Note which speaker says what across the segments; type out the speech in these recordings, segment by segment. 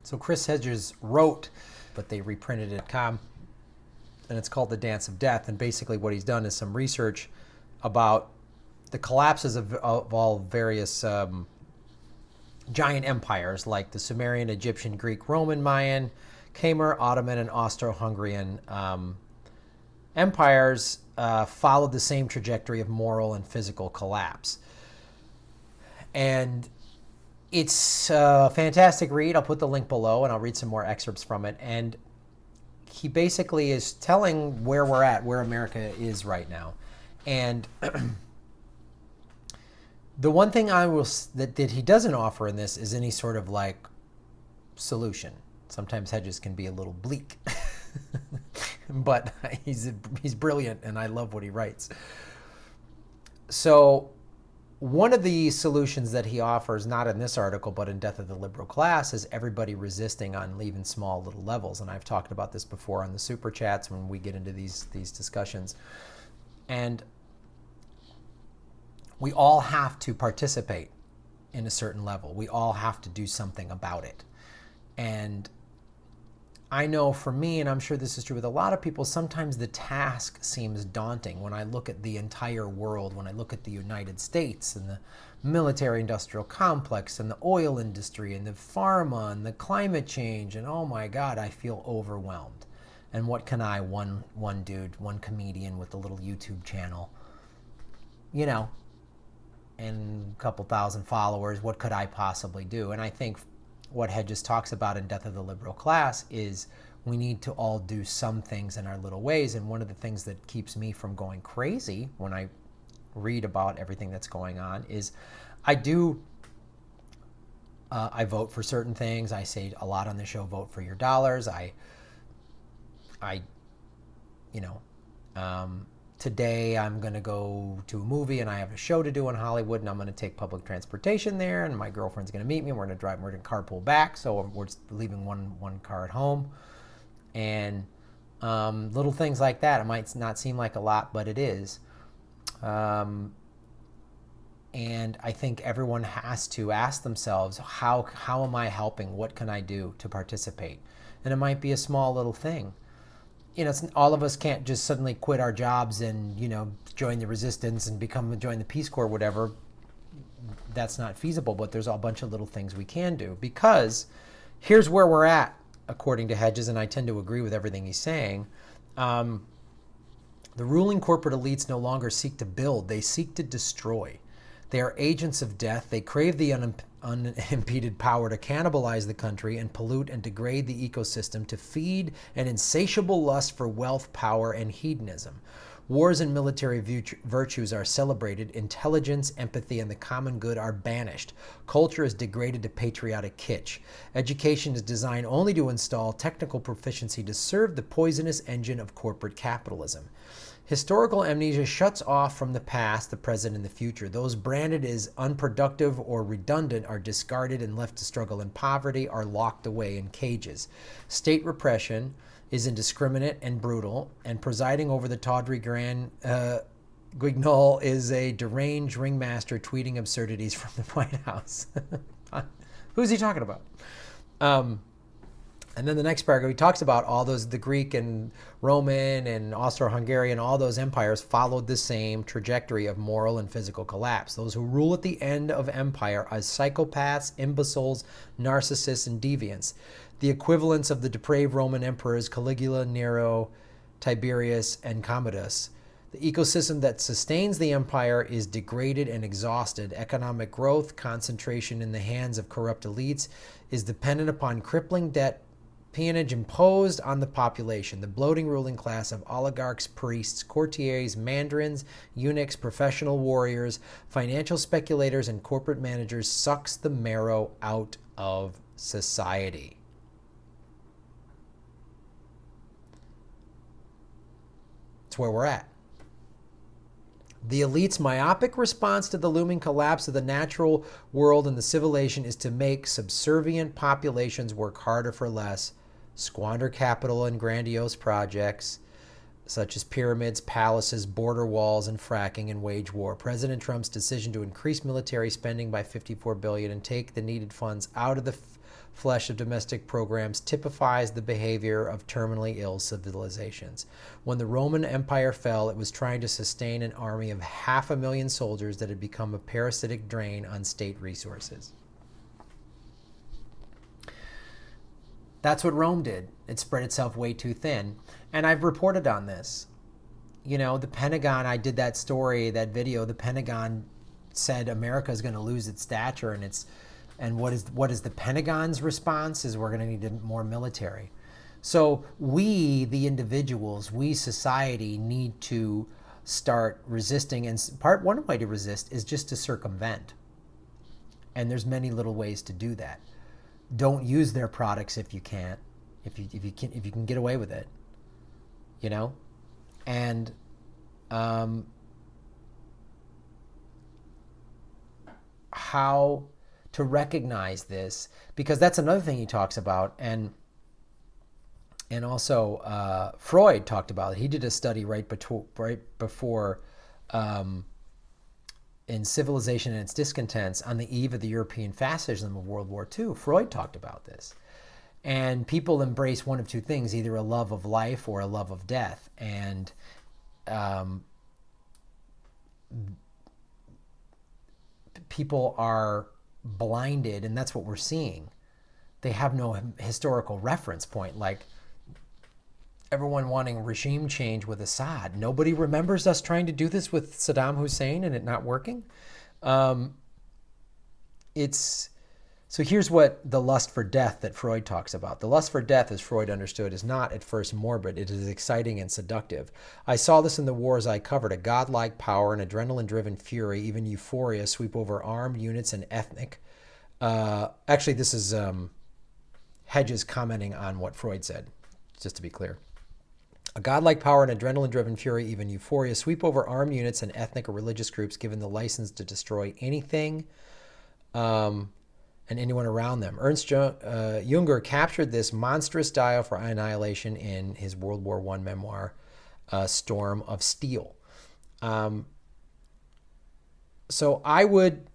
Speaker 1: So Chris Hedges wrote, but they reprinted it, and it's called The Dance of Death. And basically what he's done is some research about the collapses of all various giant empires like the Sumerian, Egyptian, Greek, Roman, Mayan, Khmer, Ottoman, and Austro-Hungarian empires followed the same trajectory of moral and physical collapse. And it's a fantastic read. I'll put the link below and I'll read some more excerpts from it. And he basically is telling where we're at, where America is right now. And the one thing that he doesn't offer in this is any sort of like solution. Sometimes Hedges can be a little bleak, but he's brilliant and I love what he writes. So one of the solutions that he offers, not in this article, but in Death of the Liberal Class, is everybody resisting on even small little levels. And I've talked about this before on the Super Chats when we get into these discussions. And we all have to participate in a certain level. We all have to do something about it. And I know for me, and I'm sure this is true with a lot of people, sometimes the task seems daunting when I look at the entire world, when I look at the United States and the military-industrial complex and the oil industry and the pharma and the climate change, and oh my God, I feel overwhelmed. And what can I, one dude, one comedian with a little YouTube channel, and a couple thousand followers, what could I possibly do? And I think what Hedges talks about in Death of the Liberal Class is we need to all do some things in our little ways. And one of the things that keeps me from going crazy when I read about everything that's going on is I vote for certain things. I say a lot on the show, vote for your dollars. Today I'm going to go to a movie and I have a show to do in Hollywood and I'm going to take public transportation there and my girlfriend's going to meet me and we're going to carpool back. So we're leaving one car at home. And little things like that. It might not seem like a lot, but it is. And I think everyone has to ask themselves, how am I helping? What can I do to participate? And it might be a small little thing. All of us can't just suddenly quit our jobs and, join the resistance and join the Peace Corps, whatever. That's not feasible, but there's a bunch of little things we can do. Because here's where we're at, according to Hedges, and I tend to agree with everything he's saying. The ruling corporate elites no longer seek to build, they seek to destroy. They are agents of death. They crave the unimpeded power to cannibalize the country and pollute and degrade the ecosystem to feed an insatiable lust for wealth, power, and hedonism. Wars and military virtues are celebrated. Intelligence, empathy, and the common good are banished. Culture is degraded to patriotic kitsch. Education is designed only to install technical proficiency to serve the poisonous engine of corporate capitalism. Historical amnesia shuts off from the past, the present, and the future. Those branded as unproductive or redundant are discarded and left to struggle in poverty, are locked away in cages. State repression is indiscriminate and brutal, and presiding over the tawdry Grand Guignol is a deranged ringmaster tweeting absurdities from the White House. Who's he talking about? And then the next paragraph, he talks about all those, the Greek and Roman and Austro-Hungarian, all those empires followed the same trajectory of moral and physical collapse. Those who rule at the end of empire are psychopaths, imbeciles, narcissists, and deviants. The equivalents of the depraved Roman emperors Caligula, Nero, Tiberius, and Commodus. The ecosystem that sustains the empire is degraded and exhausted. Economic growth, concentration in the hands of corrupt elites, is dependent upon crippling debt, peonage imposed on the population. The bloating ruling class of oligarchs, priests, courtiers, mandarins, eunuchs, professional warriors, financial speculators, and corporate managers sucks the marrow out of society. It's where we're at. The elite's myopic response to the looming collapse of the natural world and the civilization is to make subservient populations work harder for less, squander capital in grandiose projects such as pyramids, palaces, border walls, and fracking, and wage war. President Trump's decision to increase military spending by $54 billion and take the needed funds out of the flesh of domestic programs typifies the behavior of terminally ill civilizations. When the Roman Empire fell, it was trying to sustain an army of 500,000 soldiers that had become a parasitic drain on state resources. That's what Rome did. It spread itself way too thin. And I've reported on this. You know, the Pentagon, I did that story, that video, the Pentagon said America is going to lose its stature, and what is the Pentagon's response is we're going to need more military. So we, the individuals, we society need to start resisting, and one way to resist is just to circumvent. And there's many little ways to do that. Don't use their products if you can't, if you can get away with it, you know, and how to recognize this, because that's another thing he talks about, and also Freud talked about it. He did a study right before in Civilization and Its Discontents, on the eve of the European fascism of World War II. Freud talked about this. And people embrace one of two things, either a love of life or a love of death. And people are blinded, and that's what we're seeing. They have no historical reference point, like everyone wanting regime change with Assad. Nobody remembers us trying to do this with Saddam Hussein and it not working. So here's what the lust for death that Freud talks about. The lust for death, as Freud understood, is not at first morbid. It is exciting and seductive. I saw this in the wars I covered. A godlike power, an adrenaline-driven fury, even euphoria sweep over armed units and ethnic. Actually, this is Hedges commenting on what Freud said, just to be clear. A godlike power and adrenaline-driven fury, even euphoria, sweep over armed units and ethnic or religious groups given the license to destroy anything and anyone around them. Ernst Junger captured this monstrous dial for annihilation in his World War I memoir, Storm of Steel. So I would,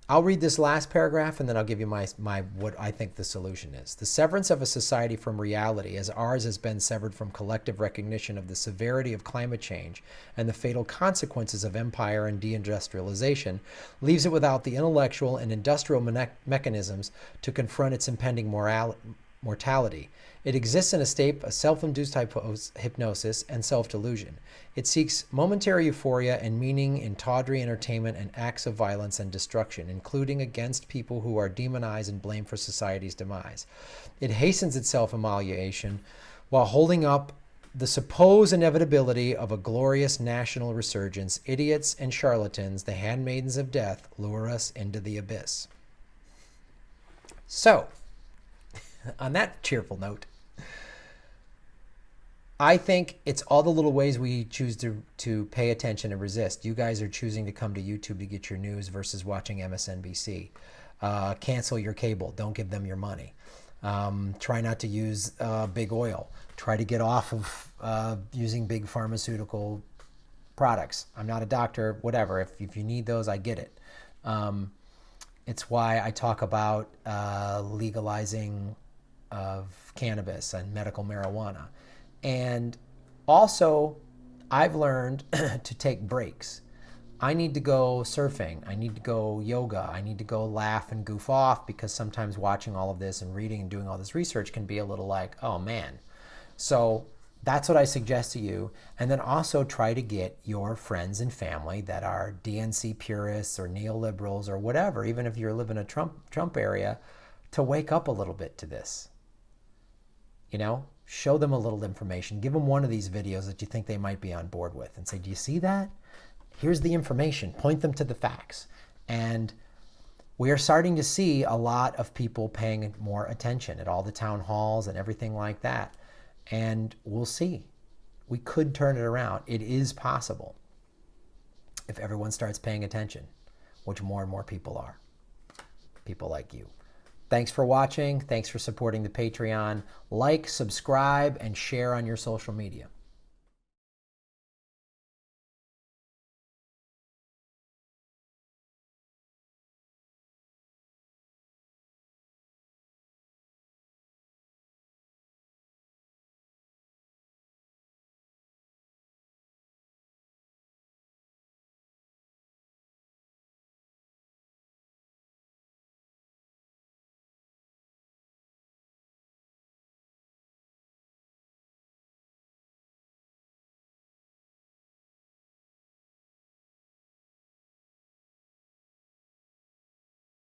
Speaker 1: I'll read this last paragraph and then I'll give you my what I think the solution is. The severance of a society from reality, as ours has been severed from collective recognition of the severity of climate change and the fatal consequences of empire and deindustrialization, leaves it without the intellectual and industrial mechanisms to confront its impending mortality. It exists in a state of self-induced hypnosis and self-delusion. It seeks momentary euphoria and meaning in tawdry entertainment and acts of violence and destruction, including against people who are demonized and blamed for society's demise. It hastens its self-immolation while holding up the supposed inevitability of a glorious national resurgence. Idiots and charlatans, the handmaidens of death, lure us into the abyss. So, on that cheerful note, I think it's all the little ways we choose to pay attention and resist. You guys are choosing to come to YouTube to get your news versus watching MSNBC. Cancel your cable. Don't give them your money. Try not to use big oil. Try to get off of using big pharmaceutical products. I'm not a doctor, whatever. If you need those, I get it. It's why I talk about legalizing of cannabis and medical marijuana. And also, I've learned to take breaks. I need to go surfing. I need to go yoga. I need to go laugh and goof off, because sometimes watching all of this and reading and doing all this research can be a little like, oh man. So that's what I suggest to you. And then also try to get your friends and family that are DNC purists or neoliberals or whatever, even if you live in a Trump area, to wake up a little bit to this. Show them a little information. Give them one of these videos that you think they might be on board with and say, do you see that? Here's the information. Point them to the facts. And we are starting to see a lot of people paying more attention at all the town halls and everything like that. And we'll see. We could turn it around. It is possible if everyone starts paying attention, which more and more people are. People like you. Thanks for watching. Thanks for supporting the Patreon. Like, subscribe, and share on your social media.